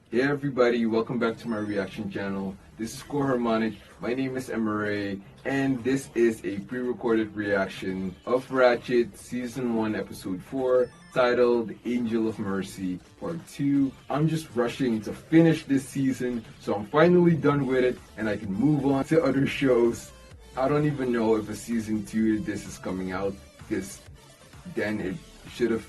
Hey everybody, welcome back to my reaction channel. This is Harmonic. My name is EMIRAE, and this is a pre-recorded reaction of Ratched Season 1 Episode 4, titled Angel of Mercy Part 2. I'm just rushing to finish this season, so I'm finally done with it, and I can move on to other shows. I don't even know if a Season 2 of this is coming out, because then it should have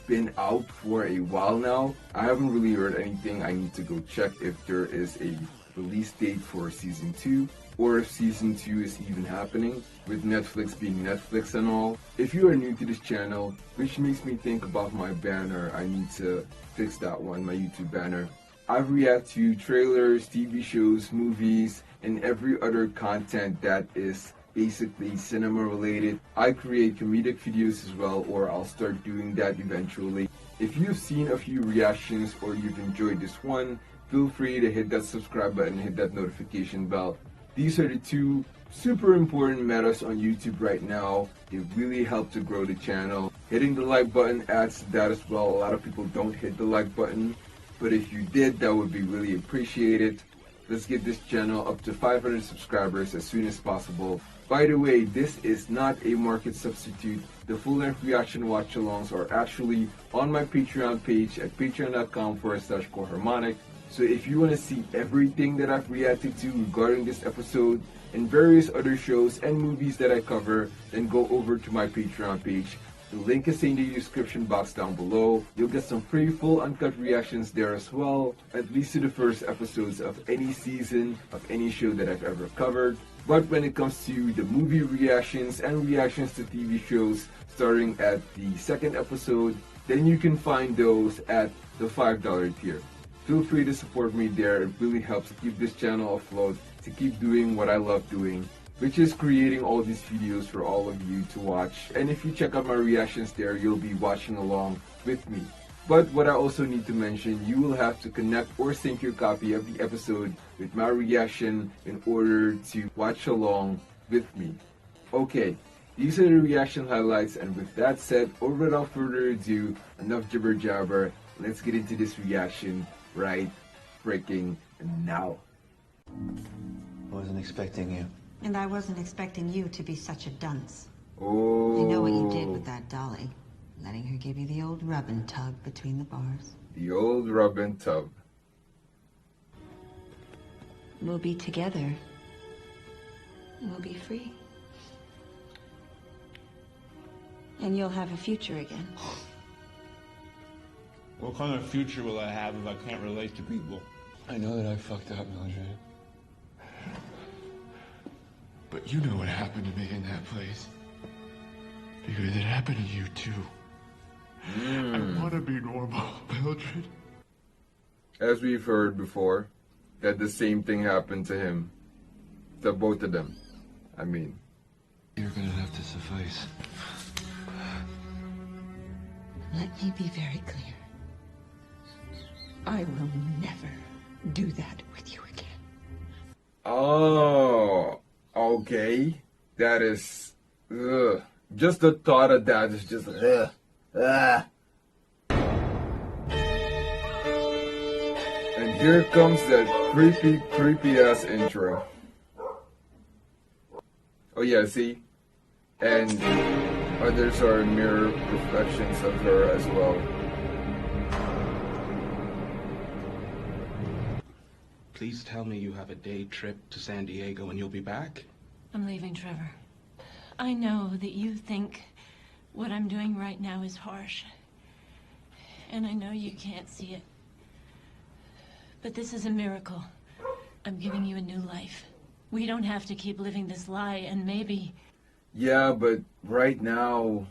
been out for a while now. I haven't really heard anything. I need to go check if there is a release date for Season 2 or if Season 2 is even happening, with Netflix being Netflix and all. If you are new to this channel, which makes me think about my banner, I need to fix that one, my YouTube banner. I react to trailers, TV shows, movies, and every other content that is basically cinema related. I create comedic videos as well, or I'll start doing that eventually. If you've seen a few reactions or you've enjoyed this one, feel free to hit that subscribe button and hit that notification bell. These are the two super important metas on YouTube right now. They really help to grow the channel. Hitting the like button adds to that as well. A lot of people don't hit the like button, but if you did, that would be really appreciated. Let's get this channel up to 500 subscribers as soon as possible. By the way, this is not a market substitute. The full-length reaction watch-alongs are actually on my Patreon page at patreon.com/Harmonic. So if you want to see everything that I've reacted to regarding this episode and various other shows and movies that I cover, then go over to my Patreon page. The link is in the description box down below. You'll get some free full uncut reactions there as well, at least to the first episodes of any season of any show that I've ever covered. But when it comes to the movie reactions and reactions to TV shows starting at the second episode, then you can find those at the $5 tier. Feel free to support me there. It really helps to keep this channel afloat, to keep doing what I love doing, which is creating all these videos for all of you to watch. And if you check out my reactions there, you'll be watching along with me. But what I also need to mention, you will have to connect or sync your copy of the episode with my reaction in order to watch along with me. Okay, these are the reaction highlights, and with that said, without further ado, enough jibber jabber, let's get into this reaction right freaking now. I wasn't expecting you. And I wasn't expecting you to be such a dunce. Oh. I know what you did with that dolly. Letting her give you the old rub and tug between the bars. The old rub and tug. We'll be together. We'll be free. And you'll have a future again. What kind of future will I have if I can't relate to people? I know that I fucked up, Mildred. But you know what happened to me in that place. Because it happened to you too. I want to be normal, Mildred. As we've heard before, that the same thing happened to him. To both of them. I mean. You're gonna have to suffice. Let me be very clear. I will never do that with you again. Oh, okay. That is, ugh. Just the thought of that is just, ugh. Ah. And here comes that creepy ass intro. Oh yeah, see? And others are mirror reflections of her as well. Please tell me you have a day trip to San Diego and you'll be back. I'm leaving, Trevor. I know that you think what I'm doing right now is harsh. And I know you can't see it. But this is a miracle. I'm giving you a new life. We don't have to keep living this lie, and maybe... Yeah, but right now,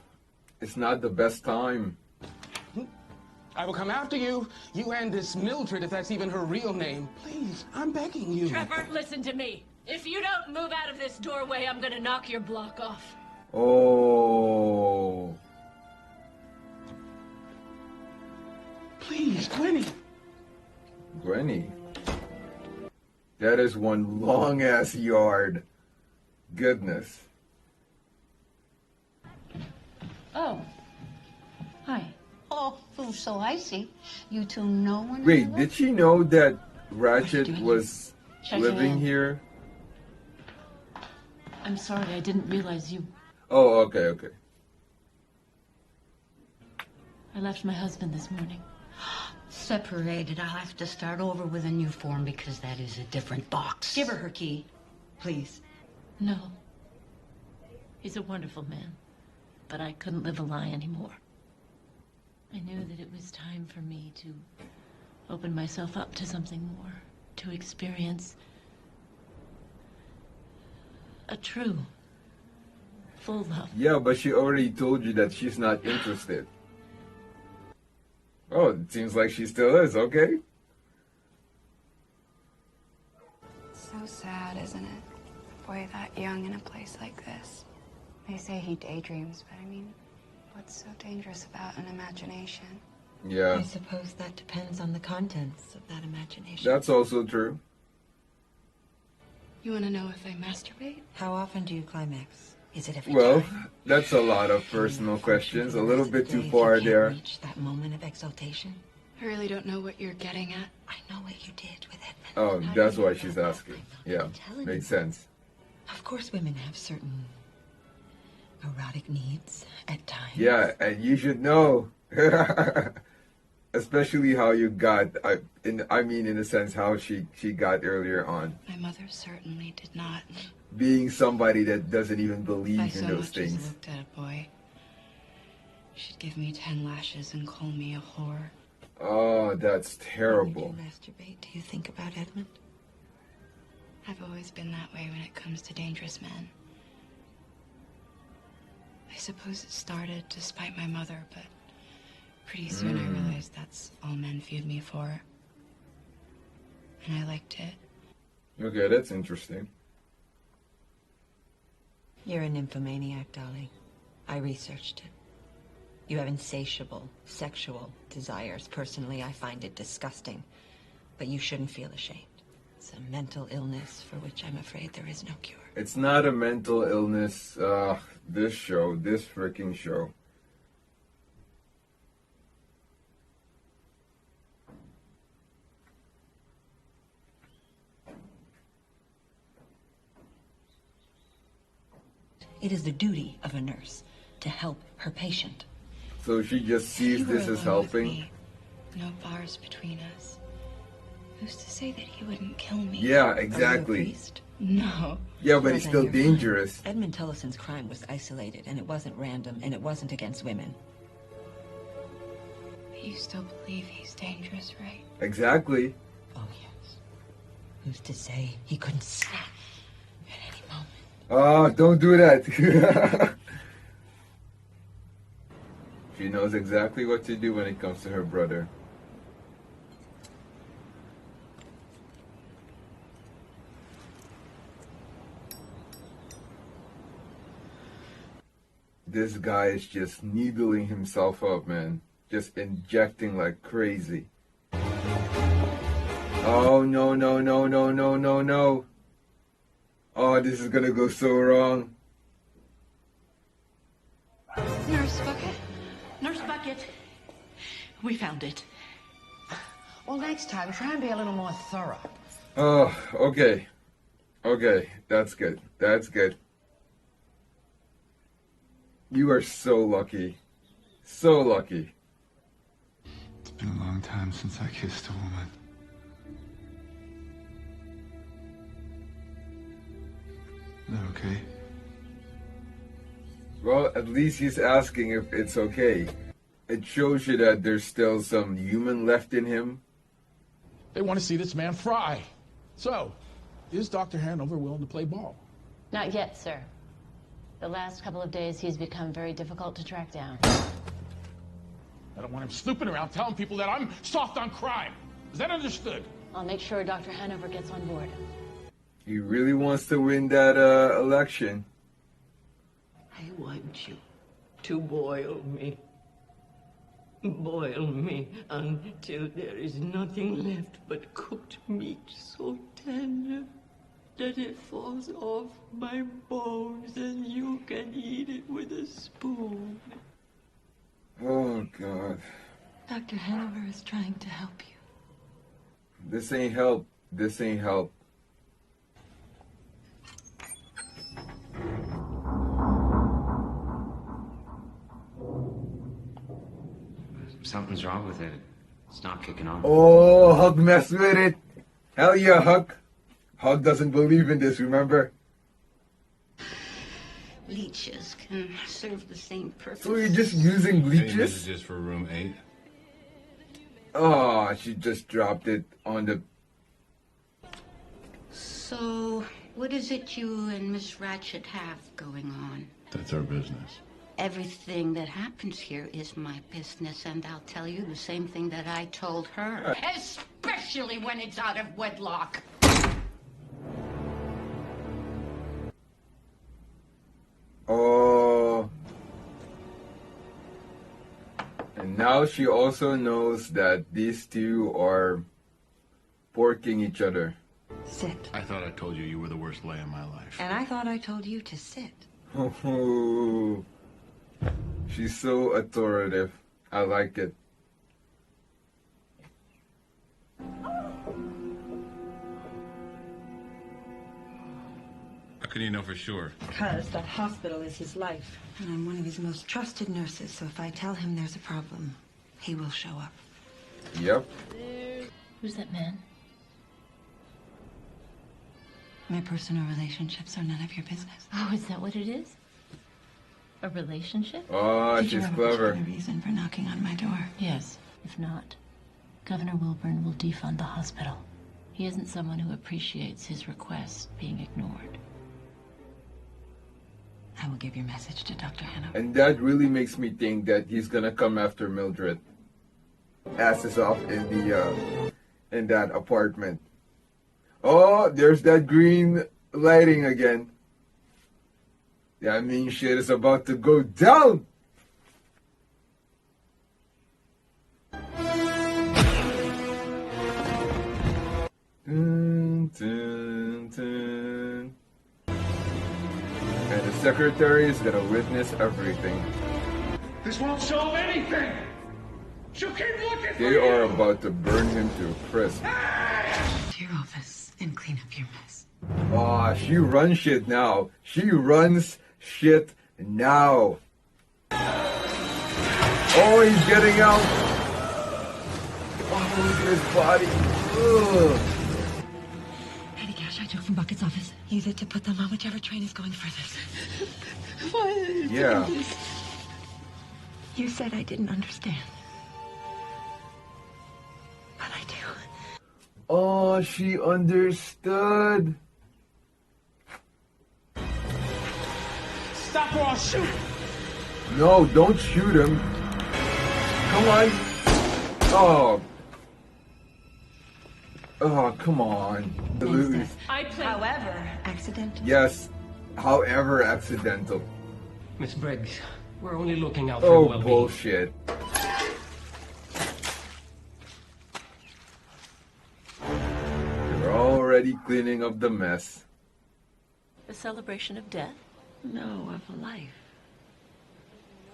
it's not the best time. I will come after you. You and this Mildred, if that's even her real name. Please, I'm begging you. Trevor, listen to me. If you don't move out of this doorway, I'm gonna knock your block off. Oh. Please, Gwenny. Gwenny. That is one long ass yard. Goodness. Oh. Hi. Oh, so I see. You two know one Wait, another? did she know that Ratched doing was Checking living in. here? I'm sorry, I didn't realize you... Oh, okay, okay. I left my husband this morning. Separated. I'll have to start over with a new form because that is a different box. Give her her key, please. No. He's a wonderful man, but I couldn't live a lie anymore. I knew that it was time for me to open myself up to something more, to experience a true, full love. Yeah, but she already told you that she's not interested. Oh, it seems like she still is, okay? So sad, isn't it? A boy that young in a place like this. They say he daydreams, but I mean, what's so dangerous about an imagination? Yeah, I suppose that depends on the contents of that imagination. that's also true. You want to know if I masturbate? How often do you climax? Is it every Well, time? that's a lot of Can you personal function questions. for A the little rest of bit the too day if you far can't there. reach that moment of exaltation? I really don't know what you're getting at. I know what you did with Edmund. Oh, How that's do you why know she's that? asking. I'm Yeah, telling makes you. sense. Of course, women have certain erotic needs at times. Yeah, and you should know. Especially how you got, I mean, in a sense, how she got earlier on. My mother certainly did not. Being somebody that doesn't even If I believe in so those much as things. looked at a boy, she'd give me 10 lashes and call me a whore. Oh, that's When terrible. you masturbate, do you think about Edmund? I've always been that way when it comes to dangerous men. I suppose it started to spite my mother, but pretty soon I realized that's all men viewed me for. And I liked it. Okay, that's interesting. You're a nymphomaniac, Dolly. I researched it. You have insatiable sexual desires. Personally, I find it disgusting. But you shouldn't feel ashamed. It's a mental illness for which I'm afraid there is no cure. It's not a mental illness. This freaking show. It is the duty of a nurse to help her patient. So she just sees You were this as alone with helping. me. No bars between us. Who's to say that he wouldn't kill me? Yeah, Are you a exactly. priest? No. Yeah, but Well, he's then still you're fine. dangerous. Edmund Tellison's crime was isolated, and it wasn't random, and it wasn't against women. But you still believe he's dangerous, right? Exactly. Oh, yes. Who's to say he couldn't snap at any moment? Oh, don't do that. She knows exactly what to do when it comes to her brother. This guy is just needling himself up, man. Just injecting like crazy. Oh, no, no, no, no, no, no, no. Oh, this is gonna go so wrong. Nurse Bucket? Nurse Bucket! We found it. Well, next time, try and be a little more thorough. Oh, okay. Okay, that's good. That's good. You are so lucky. So lucky. It's been a long time since I kissed a woman. Is that okay? Well, at least he's asking if it's okay. It shows you that there's still some human left in him. They want to see this man fry. So, is Dr. Hanover willing to play ball? Not yet, sir. The last couple of days, he's become very difficult to track down. I don't want him snooping around telling people that I'm soft on crime. Is that understood? I'll make sure Dr. Hanover gets on board. He really wants to win that election. I want you to boil me. Boil me until there is nothing left but cooked meat so tender that it falls off my bones and you can eat it with a spoon. Oh, God. Dr. Hanover is trying to help you. This ain't help. This ain't help. Something's wrong with it. It's not kicking on. Oh, Huck messed with it. Hell yeah, Huck. Huck doesn't believe in this, remember? Leeches can serve the same purpose. So you're just using Any leeches? messages for room 8? Oh, she just dropped it on the... So, what is it you and Miss Ratched have going on? That's our business. Everything that happens here is my business, and I'll tell you the same thing that I told her. Especially when it's out of wedlock. Oh. And now she also knows that these two are porking each other. Sit. I thought I told you you were the worst lay in my life. And I thought I told you to sit. Oh, she's so authoritative. I like it. How can you know for sure? Because that hospital is his life. And I'm one of his most trusted nurses, so if I tell him there's a problem, he will show up. Yep. Who's that man? My personal relationships are none of your business. Oh, is that what it is? A relationship? Oh, Did you she's ever clever. question the reason for knocking on my door? Yes. If not, Governor Wilburn will defund the hospital. He isn't someone who appreciates his requests being ignored. I will give your message to Dr. Hanover. And that really makes me think that he's gonna come after Mildred. Asses off in that apartment. Oh, there's that green lighting again. That means shit is about to go down. Dun, dun, dun. And the secretary is gonna witness everything. This won't solve anything. She'll keep looking for They you. are about to burn him to a crisp. To your office and clean up your mess. Ah, she runs shit now. She runs shit now. Oh, he's getting out. Oh, look at his body. Ugh. Petty cash I took from Bucket's office. Use it to put them on whichever train is going furthest. Yeah. You said I didn't understand. But I do. Oh, she understood. Stop or I'll shoot. No, don't shoot him. Come on. Oh. Oh, come on. Lose. I play. However, accidental. Yes. However accidental. Miss Briggs, we're only looking out for your Oh, well-being. bullshit. You're already cleaning up the mess. A celebration of death? No, of a life.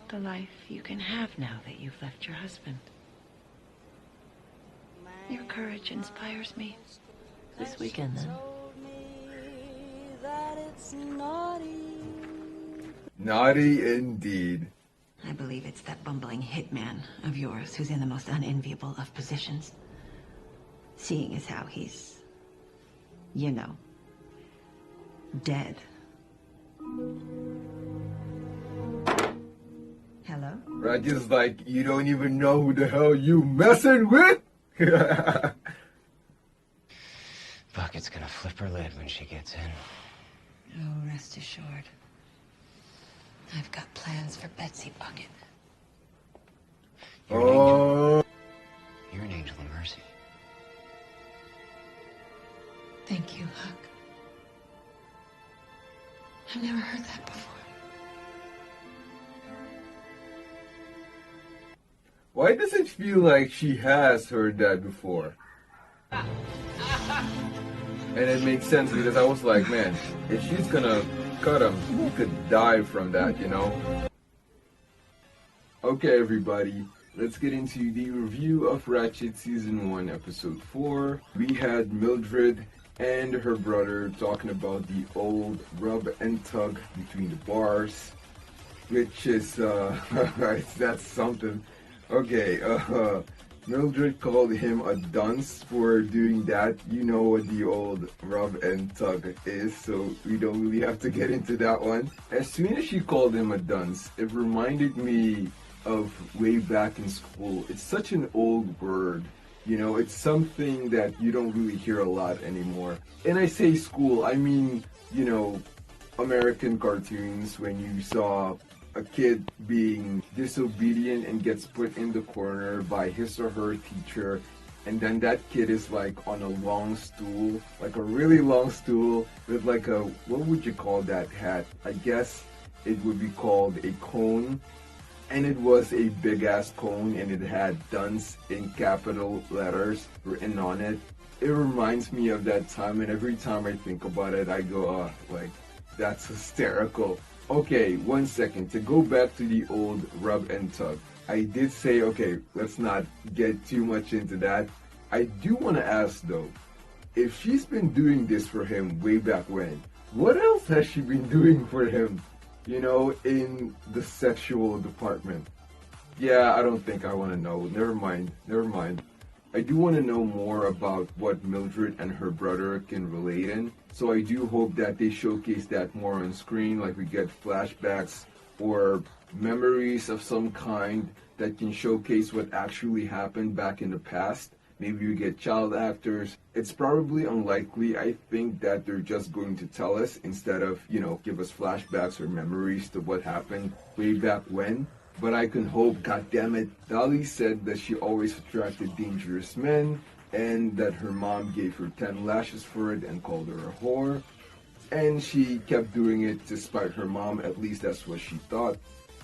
The life you can have now that you've left your husband. Your courage inspires me. This weekend, then. Naughty indeed. I believe it's that bumbling hitman of yours who's in the most unenviable of positions. Seeing as how he's, you know, dead. Hello? Raja's like, you don't even know who the hell you messing with? Bucket's gonna flip her lid when she gets in. Oh, rest assured. I've got plans for Betsy Bucket. Oh. You're an angel of mercy. Thank you, Huck. I've never heard that before. Why does it feel like she has heard that before? And it makes sense because I was like, man, if she's gonna cut him, he could die from that, you know? Okay, everybody, let's get into the review of Ratched Season 1, Episode 4. We had Mildred and her brother talking about the old rub and tug between the bars, which is, that's something. Okay, Mildred called him a dunce for doing that. You know what the old rub and tug is, so we don't really have to get into that one. As soon as she called him a dunce, it reminded me of way back in school. It's such an old word. You know, it's something that you don't really hear a lot anymore. And I say school, I mean, you know, American cartoons when you saw a kid being disobedient and gets put in the corner by his or her teacher, and then that kid is like on a long stool, like a really long stool with like a, what would you call that hat? I guess it would be called a cone, and it was a big ass cone and it had dunce in capital letters written on it. It reminds me of that time, and every time I think about it I go, oh, like, that's hysterical. Okay, 1 second. To go back to the old rub and tug, I did say, okay, let's not get too much into that. I do want to ask though, if she's been doing this for him way back when, what else has she been doing for him, you know, in the sexual department? Yeah, I don't think I want to know. Never mind. I do want to know more about what Mildred and her brother can relate in. So I do hope that they showcase that more on screen, like we get flashbacks or memories of some kind that can showcase what actually happened back in the past. Maybe we get child actors. It's probably unlikely. I think that they're just going to tell us instead of, you know, give us flashbacks or memories to what happened way back when. But I can hope, goddammit. Dolly said that she always attracted dangerous men and that her mom gave her 10 lashes for it and called her a whore. And she kept doing it to spite her mom, at least that's what she thought.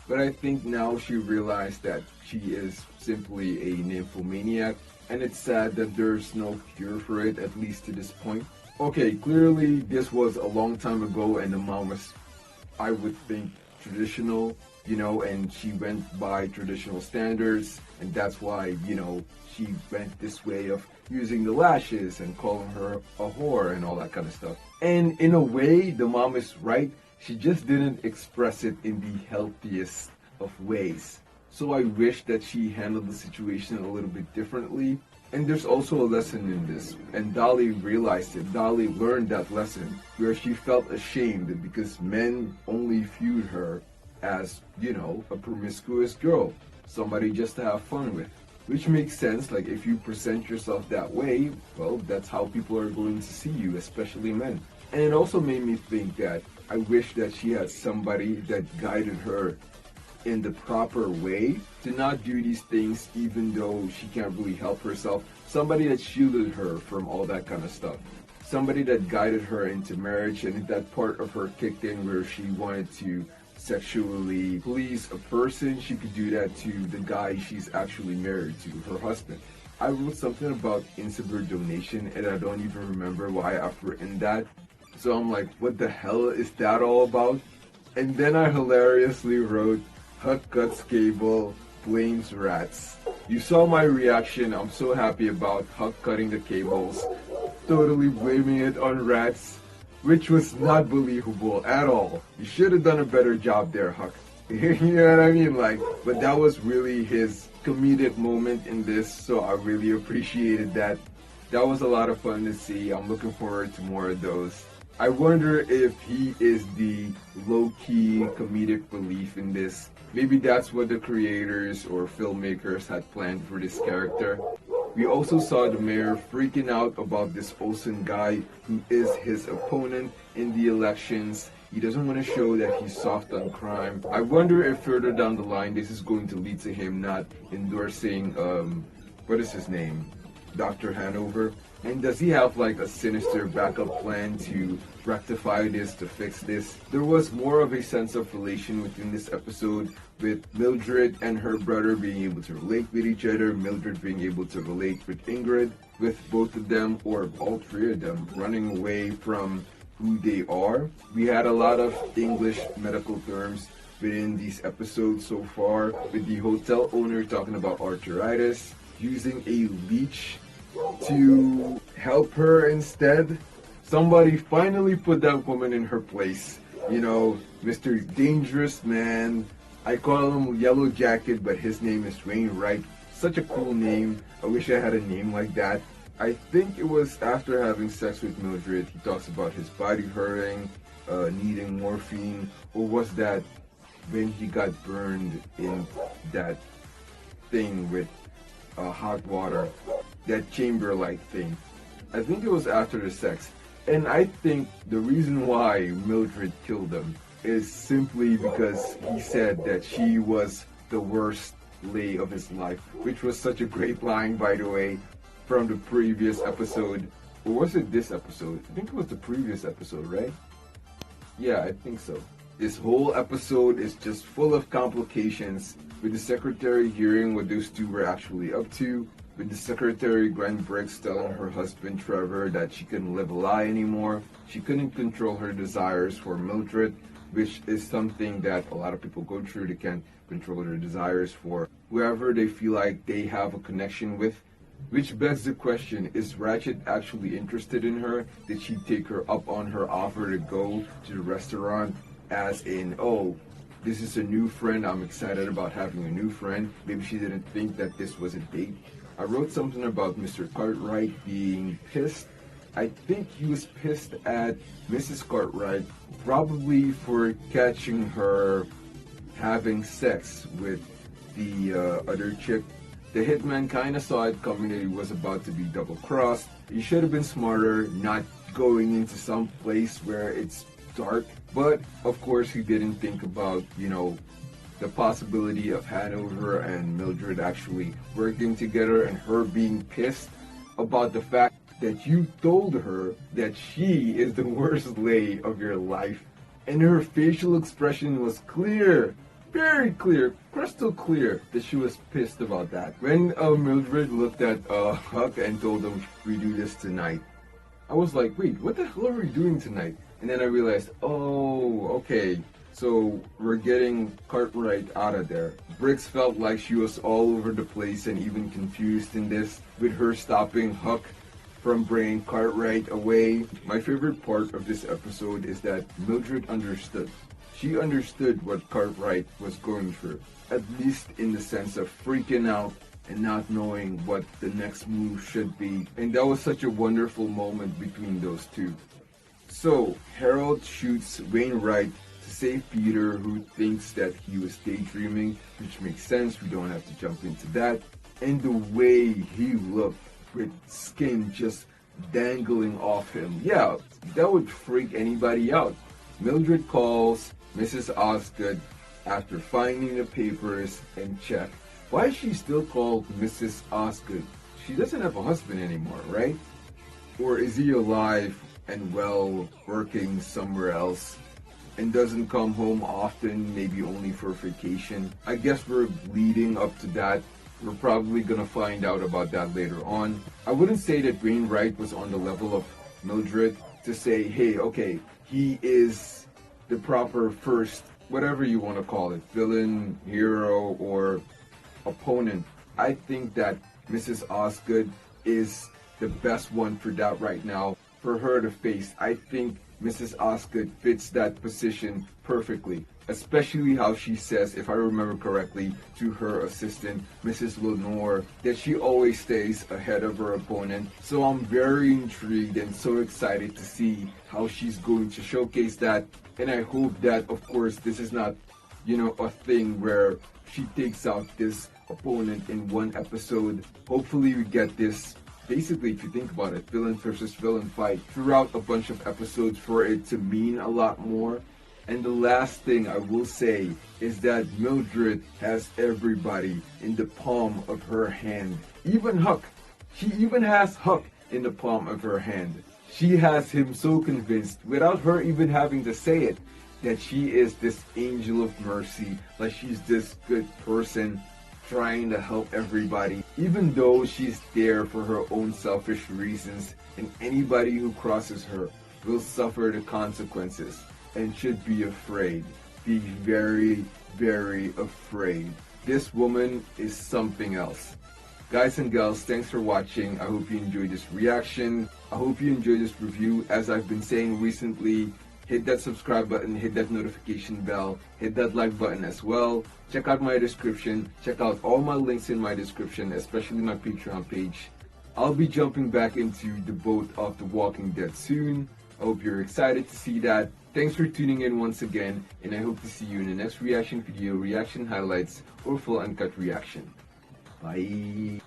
But I think now she realized that she is simply a nymphomaniac, and it's sad that there's no cure for it, at least to this point. Okay, clearly this was a long time ago and the mom was, I would think, traditional, you know, and she went by traditional standards, and that's why, you know, she went this way of using the lashes and calling her a whore and all that kind of stuff. And in a way, the mom is right. She just didn't express it in the healthiest of ways. So I wish that she handled the situation a little bit differently. And there's also a lesson in this, and Dolly realized it. Dolly learned that lesson where she felt ashamed because men only viewed her as, you know, a promiscuous girl, somebody just to have fun with. Which makes sense, like if you present yourself that way, well, that's how people are going to see you, especially men. And it also made me think that I wish that she had somebody that guided her in the proper way to not do these things even though she can't really help herself. Somebody that shielded her from all that kind of stuff. Somebody that guided her into marriage, and if that part of her kicked in where she wanted to sexually please a person, she could do that to the guy she's actually married to, her husband. I wrote something about insubordination and I don't even remember why I've written that. So I'm like, what the hell is that all about? And then I hilariously wrote, Huck cuts cable, blames rats. You saw my reaction. I'm so happy about Huck cutting the cables, totally blaming it on rats, which was not believable at all. You should have done a better job there, Huck. You know what I mean? Like, but that was really his comedic moment in this, so I really appreciated that. That was a lot of fun to see. I'm looking forward to more of those. I wonder if he is the low-key comedic relief in this. Maybe that's what the creators or filmmakers had planned for this character. We also saw the mayor freaking out about this Olsen guy who is his opponent in the elections. He doesn't want to show that he's soft on crime. I wonder if further down the line this is going to lead to him not endorsing, what is his name? Dr. Hanover. And does he have like a sinister backup plan to rectify this, to fix this? There was more of a sense of relation within this episode, with Mildred and her brother being able to relate with each other, Mildred being able to relate with Ingrid, with both of them, or all three of them, running away from who they are. We had a lot of English medical terms within these episodes so far, with the hotel owner talking about arthritis, using a leech to help her instead. Somebody finally put that woman in her place. You know, Mr. Dangerous Man. I call him Yellow Jacket, but his name is Wainwright. Such a cool name. I wish I had a name like that. I think it was after having sex with Mildred, he talks about his body hurting, needing morphine, or was that when he got burned in that thing with hot water, that chamber-like thing? I think it was after the sex. And I think the reason why Mildred killed him is simply because he said that she was the worst lay of his life, which was such a great line, by the way, from the previous episode. Or was it this episode? I think it was the previous episode, right? Yeah, I think so. This whole episode is just full of complications, with the secretary hearing what those two were actually up to, with the secretary Gwen Briggs telling her husband Trevor that she couldn't live a lie anymore. She couldn't control her desires for Mildred, which is something that a lot of people go through. They can't control their desires for whoever they feel like they have a connection with. Which begs the question, is Ratched actually interested in her? Did she take her up on her offer to go to the restaurant as in, oh, this is a new friend, I'm excited about having a new friend? Maybe she didn't think that this was a date. I wrote something about Mr. Cartwright being pissed. I think he was pissed at Mrs. Cartwright, probably for catching her having sex with the other chick. The hitman kind of saw it coming that he was about to be double-crossed. He should have been smarter, not going into some place where it's dark. But, of course, he didn't think about, you know, the possibility of Hanover and Mildred actually working together and her being pissed about the fact that you told her that she is the worst lay of your life. And her facial expression was clear. Very clear, crystal clear that she was pissed about that. When Mildred looked at Huck and told him, we do this tonight, I was like, wait, what the hell are we doing tonight? And then I realized, oh, okay, so we're getting Cartwright out of there. Briggs felt like she was all over the place and even confused in this, with her stopping Huck from bringing Cartwright away. My favorite part of this episode is that Mildred understood. She understood what Cartwright was going through, at least in the sense of freaking out and not knowing what the next move should be. And that was such a wonderful moment between those two. So, Harold shoots Wainwright to save Peter, who thinks that he was daydreaming, which makes sense, we don't have to jump into that. And the way he looked, with skin just dangling off him, yeah, that would freak anybody out. Mildred calls Mrs. Osgood after finding the papers and check. Why is she still called Mrs. Osgood? She doesn't have a husband anymore, right? Or is he alive and well, working somewhere else and doesn't come home often, maybe only for vacation? I guess we're leading up to that. We're probably gonna find out about that later on. I wouldn't say that Wainwright was on the level of Mildred to say, hey, okay, he is the proper first, whatever you want to call it, villain, hero, or opponent. I think that Mrs. Osgood is the best one for that right now, for her to face. I think Mrs. Osgood fits that position perfectly, especially how she says, if I remember correctly, to her assistant, Mrs. Lenore, that she always stays ahead of her opponent. So I'm very intrigued and so excited to see how she's going to showcase that. And I hope that, of course, this is not, you know, a thing where she takes out this opponent in one episode. Hopefully we get this, basically, if you think about it, villain versus villain fight throughout a bunch of episodes for it to mean a lot more. And the last thing I will say is that Mildred has everybody in the palm of her hand. Even Huck. She even has Huck in the palm of her hand. She has him so convinced, without her even having to say it, that she is this angel of mercy, like she's this good person trying to help everybody, even though she's there for her own selfish reasons, and anybody who crosses her will suffer the consequences and should be afraid. be very, very afraid. This woman is something else. Guys and gals, thanks for watching. I hope you enjoyed this reaction. I hope you enjoyed this review. As I've been saying recently, hit that subscribe button, hit that notification bell, hit that like button as well. Check out my description. Check out all my links in my description, especially my Patreon page. I'll be jumping back into the boat of The Walking Dead soon. I hope you're excited to see that. Thanks for tuning in once again, and I hope to see you in the next reaction video, reaction highlights, or full uncut reaction. Bye.